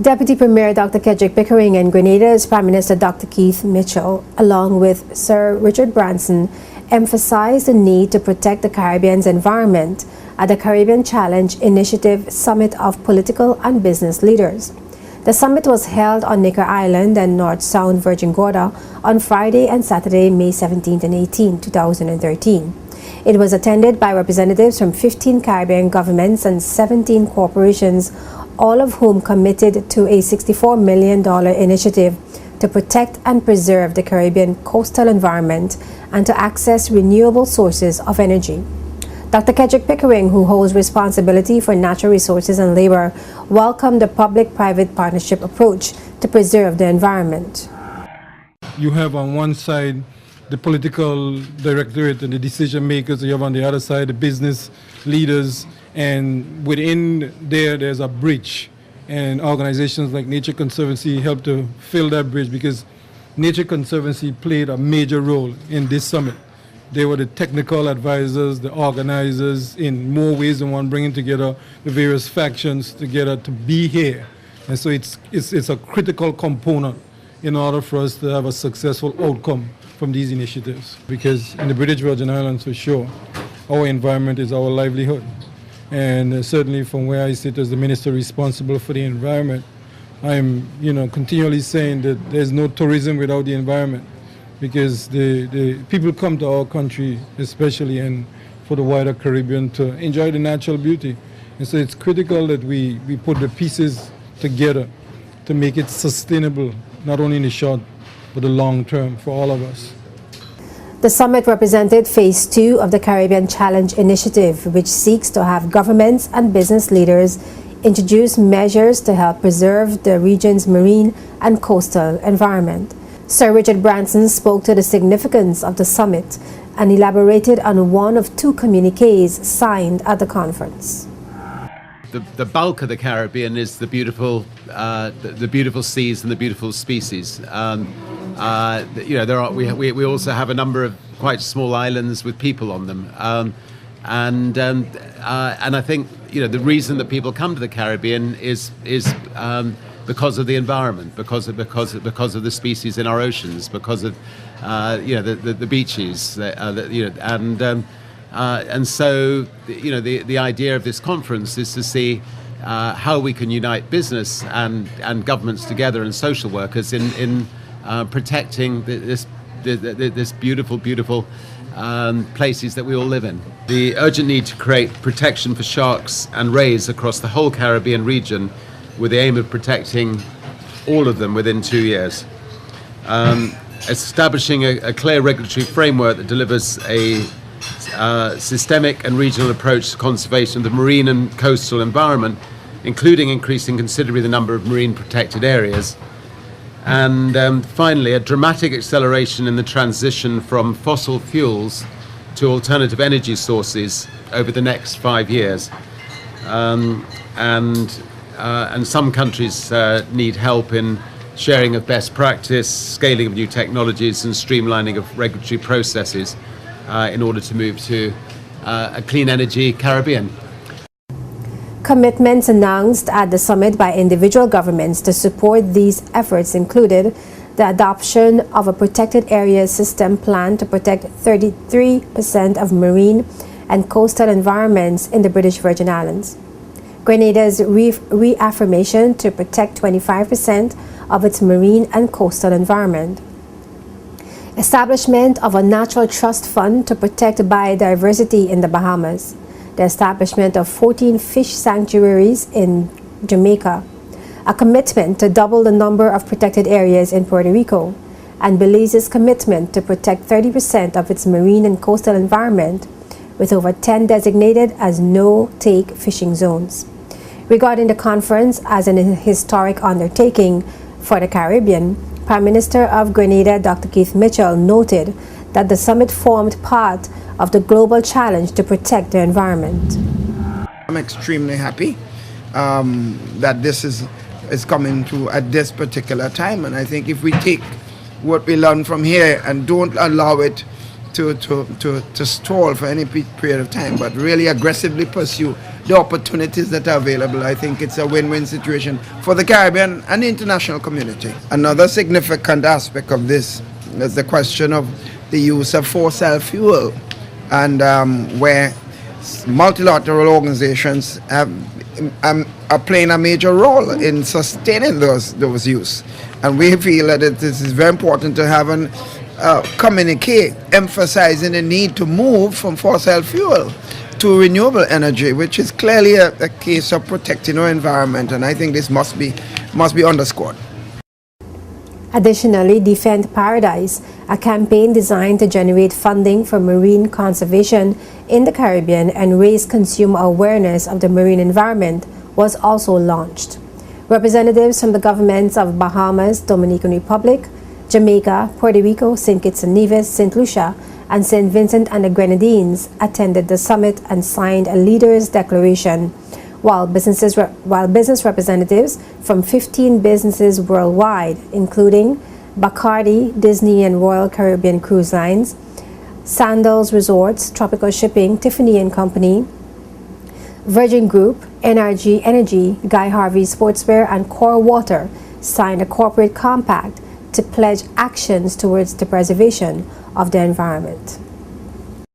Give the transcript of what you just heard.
Deputy Premier Dr. Kedrick Pickering and Grenada's Prime Minister Dr. Keith Mitchell, along with Sir Richard Branson, emphasized the need to protect the Caribbean's environment at the Caribbean Challenge Initiative Summit of Political and Business Leaders. The summit was held on Necker Island and North Sound, Virgin Gorda on Friday and Saturday, May 17 and 18, 2013. It was attended by representatives from 15 Caribbean governments and 17 corporations, all of whom committed to a $64 million initiative to protect and preserve the Caribbean coastal environment and to access renewable sources of energy. Dr. Kedrick Pickering, who holds responsibility for natural resources and labor, welcomed the public-private partnership approach to preserve the environment. You have on one side the political directorate and the decision makers, you have on the other side the business leaders, and within there's a bridge, and organizations like Nature Conservancy help to fill that bridge, because Nature Conservancy played a major role in this summit. They were the technical advisors, the organizers, in more ways than one, bringing together the various factions together to be here. And so it's a critical component in order for us to have a successful outcome from these initiatives. Because in the British Virgin Islands, for sure, our environment is our livelihood. And certainly from where I sit as the minister responsible for the environment, I'm continually saying that there's no tourism without the environment, because the people come to our country, especially and for the wider Caribbean, to enjoy the natural beauty. And so it's critical that we put the pieces together to make it sustainable, not only in the short, but the long term for all of us. The summit represented Phase 2 of the Caribbean Challenge Initiative, which seeks to have governments and business leaders introduce measures to help preserve the region's marine and coastal environment. Sir Richard Branson spoke to the significance of the summit and elaborated on one of two communiques signed at the conference. The bulk of the Caribbean is the beautiful seas and the beautiful species. We also have a number of quite small islands with people on them, and I think the reason that people come to the Caribbean is because of the environment, because of the species in our oceans, because of the beaches, and so the idea of this conference is to see how we can unite business and governments together and social workers in protecting this beautiful places that we all live in. The urgent need to create protection for sharks and rays across the whole Caribbean region, with the aim of protecting all of them within 2 years. Establishing a clear regulatory framework that delivers a systemic and regional approach to conservation of the marine and coastal environment, including increasing considerably the number of marine protected areas. And finally, a dramatic acceleration in the transition from fossil fuels to alternative energy sources over the next 5 years. And some countries need help in sharing of best practice, scaling of new technologies, and streamlining of regulatory processes in order to move to a clean energy Caribbean. Commitments announced at the summit by individual governments to support these efforts included the adoption of a protected areas system plan to protect 33% of marine and coastal environments in the British Virgin Islands, Grenada's reaffirmation to protect 25% of its marine and coastal environment, establishment of a natural trust fund to protect biodiversity in the Bahamas, the establishment of 14 fish sanctuaries in Jamaica, a commitment to double the number of protected areas in Puerto Rico, and Belize's commitment to protect 30% of its marine and coastal environment, with over 10 designated as no-take fishing zones. Regarding the conference as an historic undertaking for the Caribbean, Prime Minister of Grenada, Dr. Keith Mitchell, noted that the summit formed part of the global challenge to protect the environment. I'm extremely happy that this is coming to at this particular time, and I think if we take what we learn from here and don't allow it to stall for any period of time, but really aggressively pursue the opportunities that are available. I think it's a win-win situation for the Caribbean and the international community. Another significant aspect of this is the question of the use of fossil fuel, and where multilateral organizations are playing a major role in sustaining those use. And we feel that it is very important to have an communique emphasizing the need to move from fossil fuel to renewable energy, which is clearly a case of protecting our environment, and I think this must be underscored. Additionally, Defend Paradise, a campaign designed to generate funding for marine conservation in the Caribbean and raise consumer awareness of the marine environment, was also launched. Representatives from the governments of Bahamas, Dominican Republic, Jamaica, Puerto Rico, St. Kitts and Nevis, St. Lucia, and St. Vincent and the Grenadines attended the summit and signed a leaders' declaration, while business representatives from 15 businesses worldwide, including Bacardi, Disney and Royal Caribbean Cruise Lines, Sandals Resorts, Tropical Shipping, Tiffany & Company, Virgin Group, NRG Energy, Guy Harvey Sportswear, and Core Water signed a corporate compact to pledge actions towards the preservation of the environment.